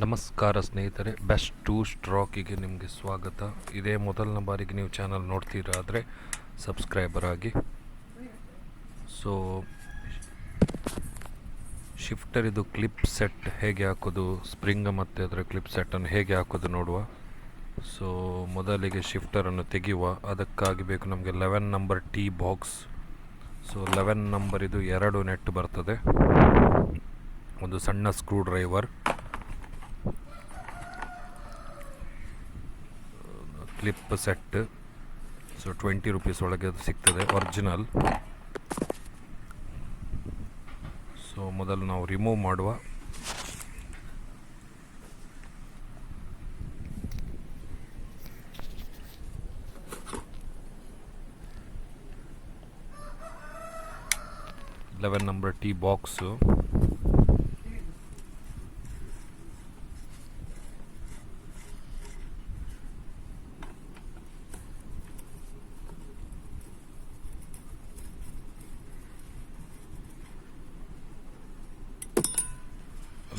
ನಮಸ್ಕಾರ ಸ್ನೇಹಿತರೆ, best to ಸ್ಟ್ರೋಕಿಗೆ ನಿಮಗೆ ಸ್ವಾಗತ. ಇದೇ ಮೊದಲನೇ ಬಾರಿಗೆ ನೀವು ಚಾನಲ್ ನೋಡ್ತೀರಾದರೆ ಸಬ್ಸ್ಕ್ರೈಬರ್ ಆಗಿ. ಸೊ ಶಿಫ್ಟರ್ ಇದು ಕ್ಲಿಪ್ ಸೆಟ್ ಹೇಗೆ ಹಾಕೋದು, ಸ್ಪ್ರಿಂಗ್ ಮತ್ತು ಅದರ ಕ್ಲಿಪ್ ಸೆಟ್ಟನ್ನು ಹೇಗೆ ಹಾಕೋದು ನೋಡುವ. ಸೊ ಮೊದಲಿಗೆ ಶಿಫ್ಟರನ್ನು ತೆಗೆಯುವ. ಅದಕ್ಕಾಗಿ ಬೇಕು ನಮಗೆ 11 number T box. So 11 number ಇದು 2 ನೆಟ್ ಬರ್ತದೆ, ಒಂದು ಸಣ್ಣ screwdriver, clip set. So 20 rupees ಒಳಗೆ ಅದು ಸಿಗ್ತದೆ, ಒರಿಜಿನಲ್. ಸೊ ಮೊದಲು ನಾವು ರಿಮೂವ್ ಮಾಡುವ. Eleven number T box.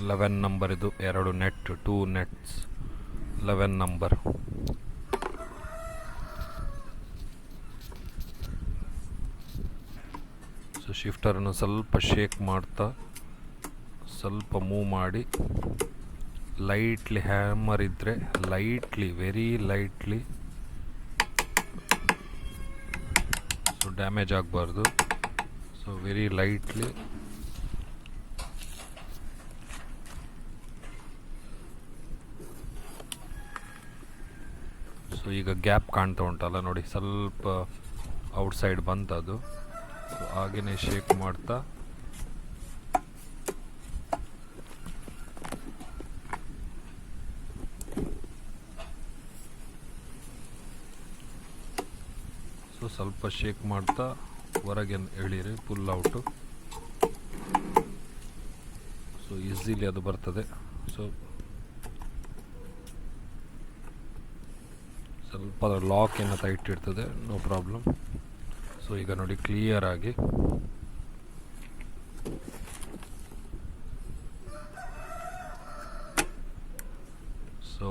Eleven number ಇದು 2 ನೆಟ್, 2 ನೆಟ್ಸ್, 11 ನಂಬರ್. ಸೊ ಶಿಫ್ಟರನ್ನು ಸ್ವಲ್ಪ ಶೇಕ್ ಮಾಡ್ತಾ ಸ್ವಲ್ಪ ಮೂವ್ ಮಾಡಿ, ಲೈಟ್ಲಿ ಹ್ಯಾಮರ್ ಇದ್ದರೆ lightly, very lightly, so damage ಆಗಬಾರ್ದು. So very lightly. ಸೊ ಈಗ ಗ್ಯಾಪ್ ಕಾಣ್ತಾ ಉಂಟಲ್ಲ ನೋಡಿ, ಸ್ವಲ್ಪ ಔಟ್ಸೈಡ್ ಬಂತದು. ಸೊ ಹಾಗೆಯೇ ಶೇಕ್ ಮಾಡ್ತಾ ಸೊ ಸ್ವಲ್ಪ ಶೇಕ್ ಮಾಡ್ತಾ ಹೊರಗೆ ಎಳೀರಿ, ಪುಲ್ ಔಟು. ಸೊ ಈಸಿಲಿ ಅದು ಬರ್ತದೆ. ಸೊ ಸ್ವಲ್ಪ ಲಾಕ್ ಏನೋ ಟೈಟ್ ಇರ್ತದೆ, ನೋ ಪ್ರಾಬ್ಲಮ್. ಸೊ ಈಗ ನೋಡಿ ಕ್ಲಿಯರ್ ಆಗಿ. So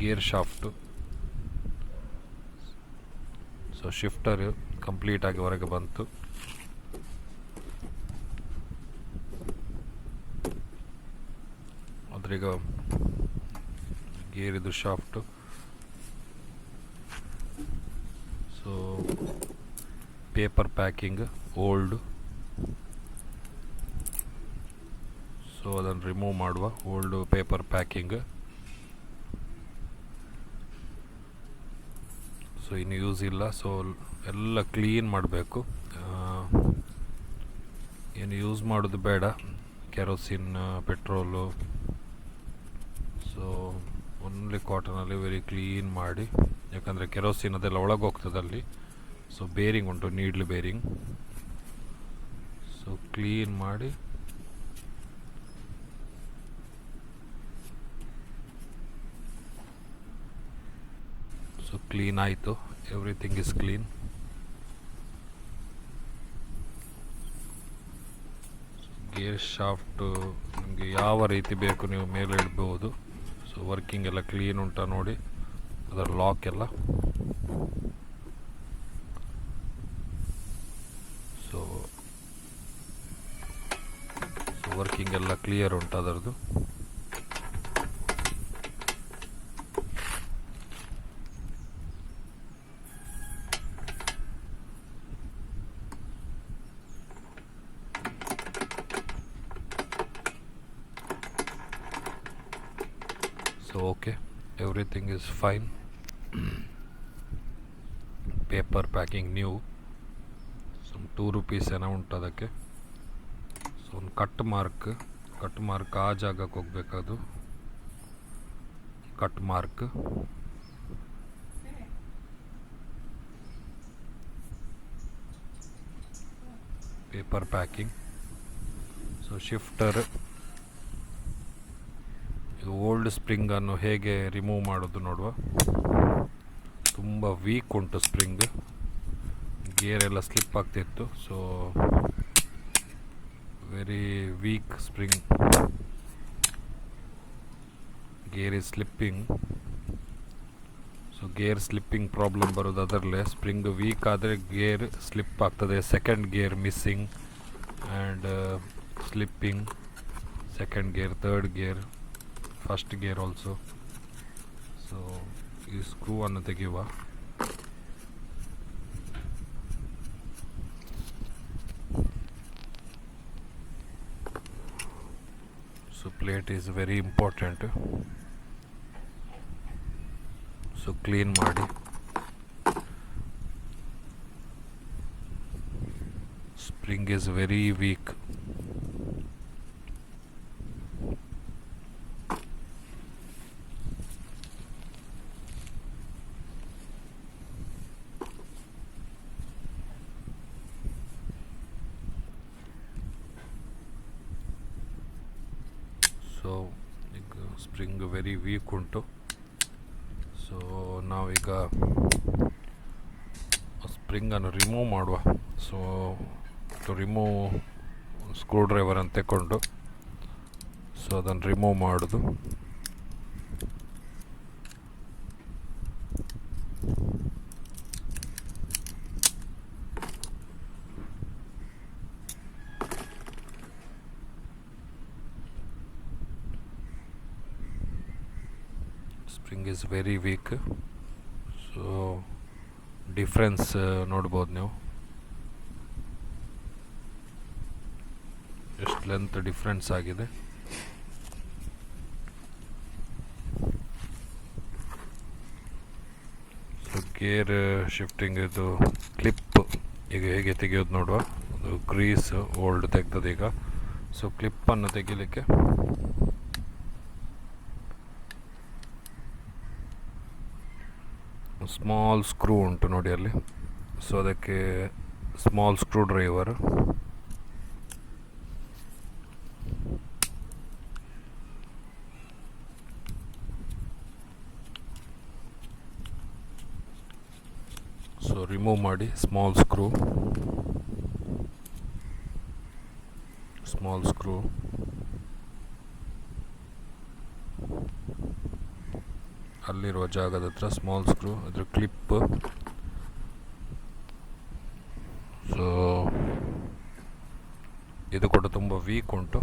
gear shaft. So shifter ಕಂಪ್ಲೀಟಾಗಿ ಹೊರಗೆ ಬಂತು. ಅದ್ರೀಗ ಗೇರ್ ಇದು shaft. So paper packing old. So ಅದನ್ನು ರಿಮೂವ್ ಮಾಡುವ, ಓಲ್ಡ್ ಪೇಪರ್ ಪ್ಯಾಕಿಂಗ್. ಸೊ ಇನ್ನು ಯೂಸ್ ಇಲ್ಲ. ಸೊ ಎಲ್ಲ ಕ್ಲೀನ್ ಮಾಡಬೇಕು, ಏನು ಯೂಸ್ ಮಾಡೋದು ಬೇಡ, ಕೆರೋಸಿನ್, ಪೆಟ್ರೋಲು. ಸೊ ಓನ್ಲಿ ಕಾಟನಲ್ಲಿ ವೆರಿ ಕ್ಲೀನ್ ಮಾಡಿ, ಯಾಕಂದರೆ ಕೆರೋಸಿನ್ ಅದೆಲ್ಲ ಒಳಗೆ ಹೋಗ್ತದೆ ಅಲ್ಲಿ. ಸೊ ಬೇರಿಂಗ್ ಉಂಟು, ನೀಡ್ಲ್ ಬೇರಿಂಗ್. ಸೊ ಕ್ಲೀನ್ ಮಾಡಿ ಸೊ ಕ್ಲೀನ್ ಆಯಿತು, everything is clean. Gear shaft ನಿಮಗೆ ಯಾವ ರೀತಿ ಬೇಕು ನೀವು ಮೇಲೆ ಇಡ್ಬೋದು. ಸೊ ವರ್ಕಿಂಗ್ ಎಲ್ಲ ಕ್ಲೀನ್ ಉಂಟಾ ನೋಡಿ, ಅದರ ಲಾಕ್ ಎಲ್ಲ. ಸೊ ವರ್ಕಿಂಗ್ ಎಲ್ಲ ಕ್ಲಿಯರ್ ಉಂಟು ಅದರದ್ದು. So okay, everything is fine. Paper packing new. some 2 rupees ಏನೋ ಉಂಟು ಅದಕ್ಕೆ. ಸೊ ಒಂದು ಕಟ್ ಮಾರ್ಕ್ ಆ ಜಾಗಕ್ಕೆ ಹೋಗ್ಬೇಕದು. Cut mark. Paper packing. So shifter old ಸ್ಪ್ರಿಂಗನ್ನು ಹೇಗೆ ರಿಮೂವ್ ಮಾಡೋದು ನೋಡುವ. ತುಂಬ ವೀಕ್ ಉಂಟು ಸ್ಪ್ರಿಂಗ್, ಗೇರ್ ಎಲ್ಲ ಸ್ಲಿಪ್ ಆಗ್ತಿತ್ತು. So very weak spring. Gear is slipping. So gear slipping problem ಬರೋದು ಅದರಲ್ಲೇ. ಸ್ಪ್ರಿಂಗ್ ವೀಕ್ ಆದರೆ ಗೇರ್ ಸ್ಲಿಪ್ ಆಗ್ತದೆ. Second gear missing and slipping. Second gear, third gear, first gear also. So ಈ ಸ್ಕ್ರೂವನ್ನು ತೆಗೆಯುವ. So plate is very important. So clean ಮಾಡಿ. Spring is very weak. So ಈಗ spring very weak ಉಂಟು. So ನಾವೀಗ ಸ್ಪ್ರಿಂಗನ್ನು remove ಮಾಡುವ. ಸೊ ಟು ರಿಮೂವ್ ಸ್ಕ್ರೂ ಡ್ರೈವರನ್ನು ತಗೊಂಡು ಸೊ ಅದನ್ನು ರಿಮೂವ್ ಮಾಡೋದು. Spring is very weak. So difference ನೋಡ್ಬೋದು ನೀವು, ಎಷ್ಟು ಲೆಂತ್ ಡಿಫ್ರೆನ್ಸ್ ಆಗಿದೆ. ಸೊ ಗೇರ್ ಶಿಫ್ಟಿಂಗ್ ಇದು ಕ್ಲಿಪ್ ಈಗ ಹೇಗೆ ತೆಗೆಯೋದು ನೋಡುವ. ಅದು ಗ್ರೀಸ್ ಓಲ್ಡ್ ತೆಗ್ದದ್ದು ಈಗ. ಸೊ ಕ್ಲಿಪ್ಪನ್ನು ತೆಗಿಲಿಕ್ಕೆ ಸ್ಮಾಲ್ ಸ್ಕ್ರೂ ಉಂಟು ನೋಡಿ ಅಲ್ಲಿ. ಸೊ ಅದಕ್ಕೆ small screw driver. So remove ಮಾಡಿ ಸ್ಮಾಲ್ ಸ್ಕ್ರೂ. ಅಲ್ಲಿರುವ ಜಾಗದ ಹತ್ರ ಸ್ಮಾಲ್ ಸ್ಕ್ರೂ, ಅದ್ರ ಕ್ಲಿಪ್. ಸೊ ಇದು ಕೂಡ ತುಂಬ ವೀಕ್ ಉಂಟು.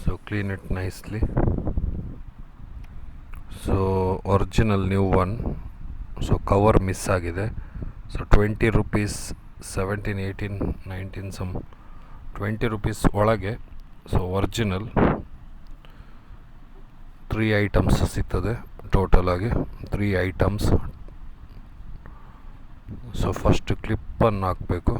So clean it nicely. So original new one. So cover miss ಆಗಿದೆ. ಸೊ 20 ರೂಪೀಸ್, 17, 18, 19 ಸಮ್ 20 ರೂಪೀಸ್ ಒಳಗೆ. ಸೊ ಒರಿಜಿನಲ್ 3 ಐಟಮ್ಸ್ ಸಿಗ್ತದೆ ಟೋಟಲ್ ಆಗಿ, 3 ಐಟಮ್ಸ್. ಸೊ ಫಸ್ಟ್ ಕ್ಲಿಪ್ಪನ್ನು ಹಾಕಬೇಕು.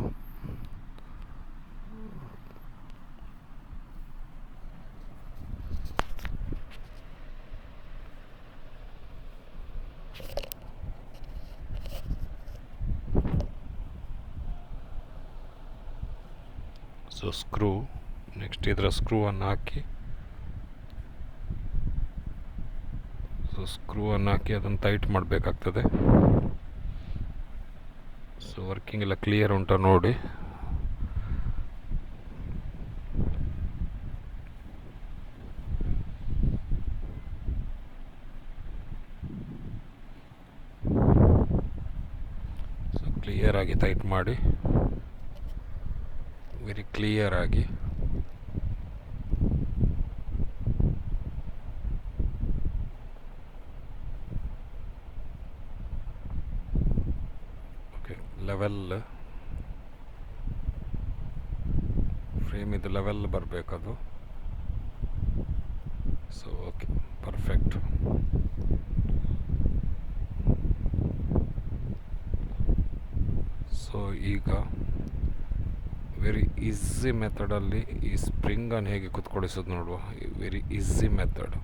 ಸೊ ಸ್ಕ್ರೂ, ನೆಕ್ಸ್ಟ್ ಇದರ ಸ್ಕ್ರೂವನ್ನು ಹಾಕಿ. ಸೊ ಸ್ಕ್ರೂವನ್ನು ಹಾಕಿ ಅದನ್ನು ಟೈಟ್ ಮಾಡಬೇಕಾಗ್ತದೆ. ಸೊ ವರ್ಕಿಂಗ್ ಎಲ್ಲ ಕ್ಲಿಯರ್ ಉಂಟಾ ನೋಡಿ. ಸೊ ಕ್ಲಿಯರ್ ಆಗಿ ಟೈಟ್ ಮಾಡಿ, ವೆರಿ ಕ್ಲಿಯರ್ ಆಗಿ. ಓಕೆ, ಲೆವೆಲ್ ಫ್ರೇಮ್ ಇದು ಲೆವೆಲ್ ಬರಬೇಕದು. So okay, perfect. ಸೊ ಈಗ ವೆರಿ ಈಸಿ ಮೆಥಡಲ್ಲಿ ಈ ಸ್ಪ್ರಿಂಗನ್ನು ಹೇಗೆ ಕುತ್ಕೊಳಿಸೋದು ನೋಡುವ. Very easy method.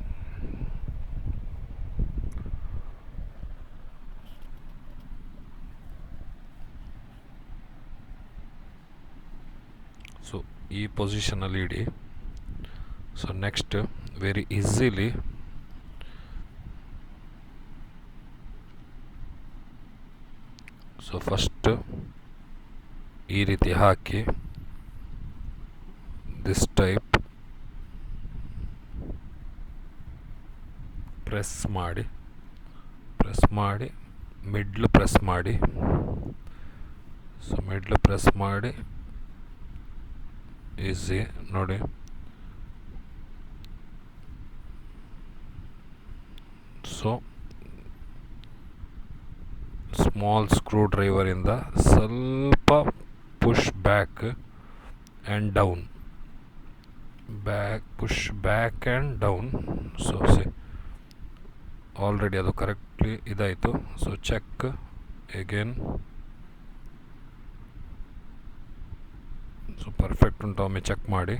ಸೊ ಈ ಪೊಸಿಷನಲ್ಲಿ ಇಡಿ. So next very easily so first ಈ ರೀತಿ ಹಾಕಿ ದಿಸ್ ಟೈಪ್ ಪ್ರೆಸ್ ಮಾಡಿ ಮಿಡ್ಲ್ ಪ್ರೆಸ್ ಮಾಡಿ, ಸೊ ಮಿಡ್ಲ್ ಪ್ರೆಸ್ ಮಾಡಿ ಈಸಿ ನೋಡಿ. ಸೊ ಸ್ಮಾಲ್ ಸ್ಕ್ರೂ ಡ್ರೈವರಿಂದ ಸ್ವಲ್ಪ push back and down, push back and down. So already ಅದು ಕರೆಕ್ಟ್ಲಿ ಇದಾಯಿತು. So check again. So perfect ಉಂಟು, ಒಮ್ಮೆ ಚೆಕ್ ಮಾಡಿ.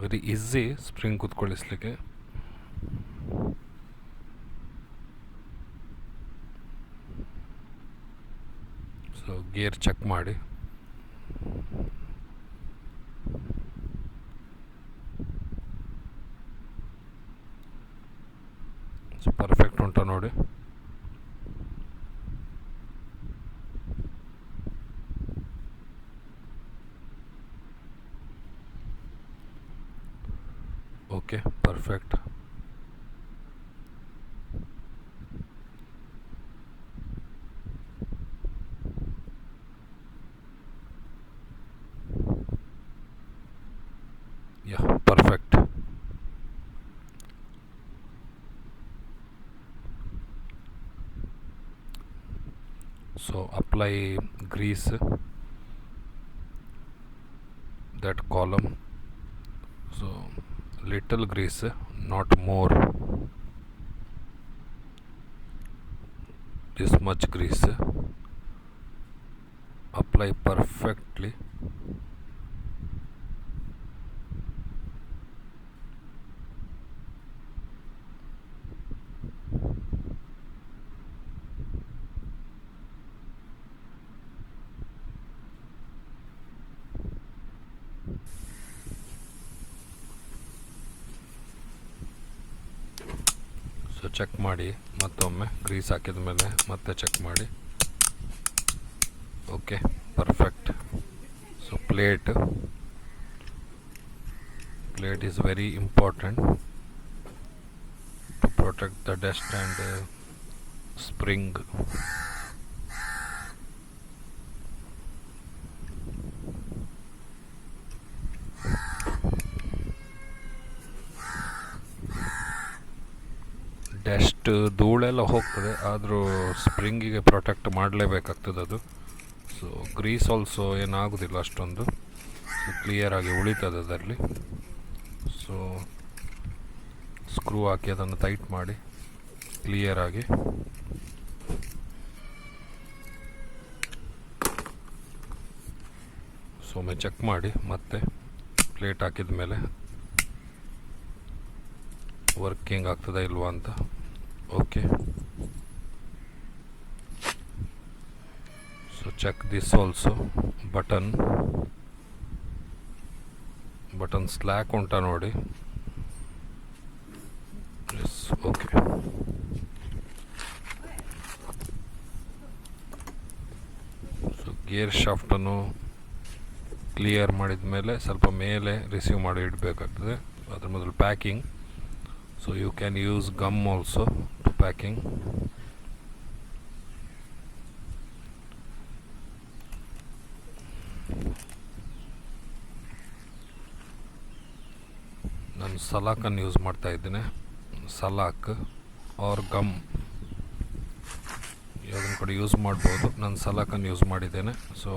ವೆರಿ ಈಸಿ ಸ್ಪ್ರಿಂಗ್ ಕೂತ್ಕೊಳ್ಳಿಸ್ಲಿಕ್ಕೆ. ಸೊ ಗೇರ್ ಚೆಕ್ ಮಾಡಿ. ಸೊ ಪರ್ಫೆಕ್ಟ್ ಉಂಟು ನೋಡಿ. Okay, perfect. Yeah, perfect. So apply grease that column. So little grease, not more. This much grease. Apply perfectly. So check ಮಾಡಿ, ಮತ್ತೊಮ್ಮೆ grease ಹಾಕಿದ ಮೇಲೆ ಮತ್ತೆ ಚೆಕ್ ಮಾಡಿ. Okay, perfect. So plate is very important to protect the dust and spring. Dust ಧೂಳೆಲ್ಲ ಹೋಗ್ತದೆ, ಆದರೂ ಸ್ಪ್ರಿಂಗಿಗೆ protect ಮಾಡಲೇಬೇಕಾಗ್ತದೆ ಅದು. ಸೊ ಗ್ರೀಸ್ ಆಲ್ಸೋ ಏನಾಗೋದಿಲ್ಲ ಅಷ್ಟೊಂದು, ಕ್ಲಿಯರಾಗಿ ಉಳಿತದೆ ಅದರಲ್ಲಿ. ಸೊ ಸ್ಕ್ರೂ ಹಾಕಿ ಅದನ್ನು ಟೈಟ್ ಮಾಡಿ ಕ್ಲಿಯರಾಗಿ. ಸೊ ಒಮ್ಮೆ ಚೆಕ್ ಮಾಡಿ, ಮತ್ತೆ ಪ್ಲೇಟ್ ಹಾಕಿದ ಮೇಲೆ ವರ್ಕಿಂಗ್ ಆಗ್ತದಾ ಇಲ್ವಾ ಅಂತ. Okay, so check this also. Button slack ಉಂಟಾ ನೋಡಿ. Yes, okay. ಸೊ ಗೇರ್ ಶಾಫ್ಟನ್ನು ಕ್ಲಿಯರ್ ಮಾಡಿದ ಮೇಲೆ ಸ್ವಲ್ಪ ಮೇಲೆ ರಿಸೀವ್ ಮಾಡಿ ಇಡಬೇಕಾಗ್ತದೆ. ಅದ್ರ ಮೊದಲು packing. So you can use gum also to packing. ನಾನು ಸಲಾಕನ್ನು ಯೂಸ್ ಮಾಡ್ತಾ ಇದ್ದೇನೆ. ಸಲಾಕ್ ಆರ್ ಗಮ್ ಯಾವುದನ್ನು ಕೂಡ ಯೂಸ್ ಮಾಡ್ಬೋದು. ನಾನು ಸಲಾಕನ್ನು ಯೂಸ್ ಮಾಡಿದ್ದೇನೆ. ಸೊ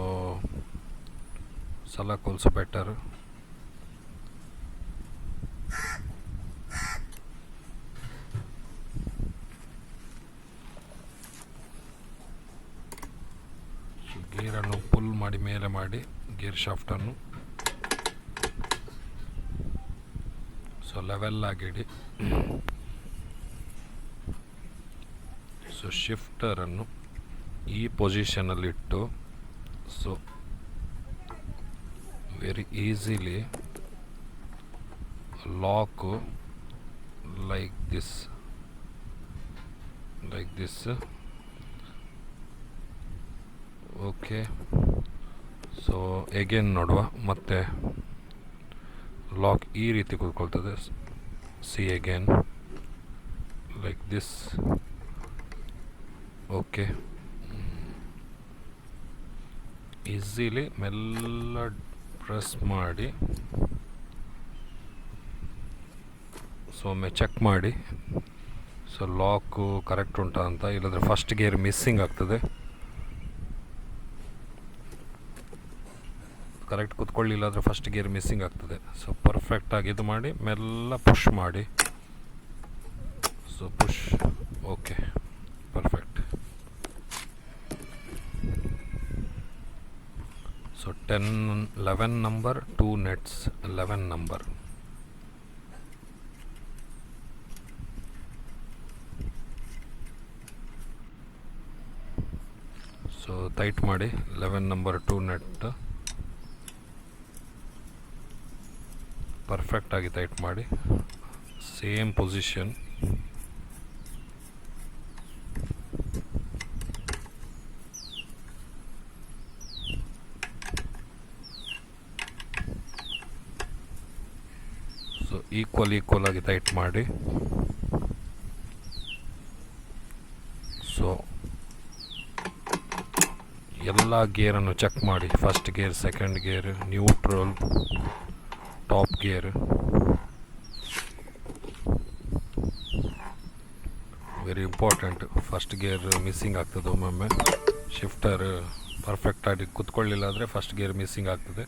ಸಲಾಕ್ ಆಲ್ಸೋ ಬೆಟರ್. ಗೇರನ್ನು ಪುಲ್ ಮಾಡಿ ಮೇಲೆ ಮಾಡಿ ಗೇರ್ ಶಾಫ್ಟನ್ನು ಸೊ ಲೆವೆಲ್ ಆಗಿಡಿ. ಸೊ ಶಿಫ್ಟರನ್ನು ಈ ಪೊಸಿಷನಲ್ಲಿಟ್ಟು so very easily lock like this okay. So again ನೋಡುವ, ಮತ್ತೆ ಲಾಕ್ ಈ ರೀತಿ ಕೂತ್ಕೊಳ್ತದೆ. See again like this. Okay, easily ಮೆಲ್ಲ ಪ್ರೆಸ್ ಮಾಡಿ ಸೊ ಒಮ್ಮೆ ಚೆಕ್ ಮಾಡಿ. ಸೊ ಲಾಕು ಕರೆಕ್ಟ್ ಉಂಟಾ ಅಂತ, ಇಲ್ಲಾಂದರೆ ಫಸ್ಟ್ ಗೇರ್ ಮಿಸ್ಸಿಂಗ್ ಆಗ್ತದೆ. ಕರೆಕ್ಟ್ ಕೂತ್ಕೊಳ್ಳಿಲ್ಲ ಅಂದರೆ ಫಸ್ಟ್ ಗೇರ್ ಮಿಸ್ಸಿಂಗ್ ಆಗ್ತದೆ. ಸೊ ಪರ್ಫೆಕ್ಟಾಗಿ ಇದು ಮಾಡಿ ಮೆಲ್ಲ ಪುಷ್ ಮಾಡಿ. So push. Okay, perfect. So 11 number, 2 nets, 11 number. So tight ಮಾಡಿ 11 ನಂಬರ್ 2 ನೆಟ್ ಪರ್ಫೆಕ್ಟಾಗಿ ಟೈಟ್ ಮಾಡಿ. Same position. ಸೊ ಈಕ್ವಲ್ ಆಗಿ ಟೈಟ್ ಮಾಡಿ. ಸೊ ಎಲ್ಲ ಗೇರನ್ನು ಚೆಕ್ ಮಾಡಿ. First gear, second gear, neutral, top gear. Very important. First gear missing ಆಗ್ತದೆ ಒಮ್ಮೊಮ್ಮೆ. ಶಿಫ್ಟರ್ ಪರ್ಫೆಕ್ಟಾಗಿ ಕೂತ್ಕೊಳ್ಳಿಲ್ಲ ಆದರೆ ಫಸ್ಟ್ ಗೇರ್ ಮಿಸ್ಸಿಂಗ್ ಆಗ್ತದೆ.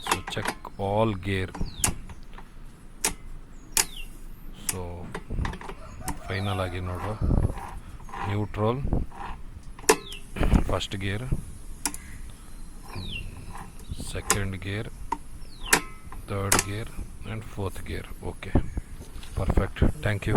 So check all gear. So final ಆಗಿ ನೋಡುವ. Neutral, first gear, second gear, third gear and fourth gear. Okay, perfect. Thank you.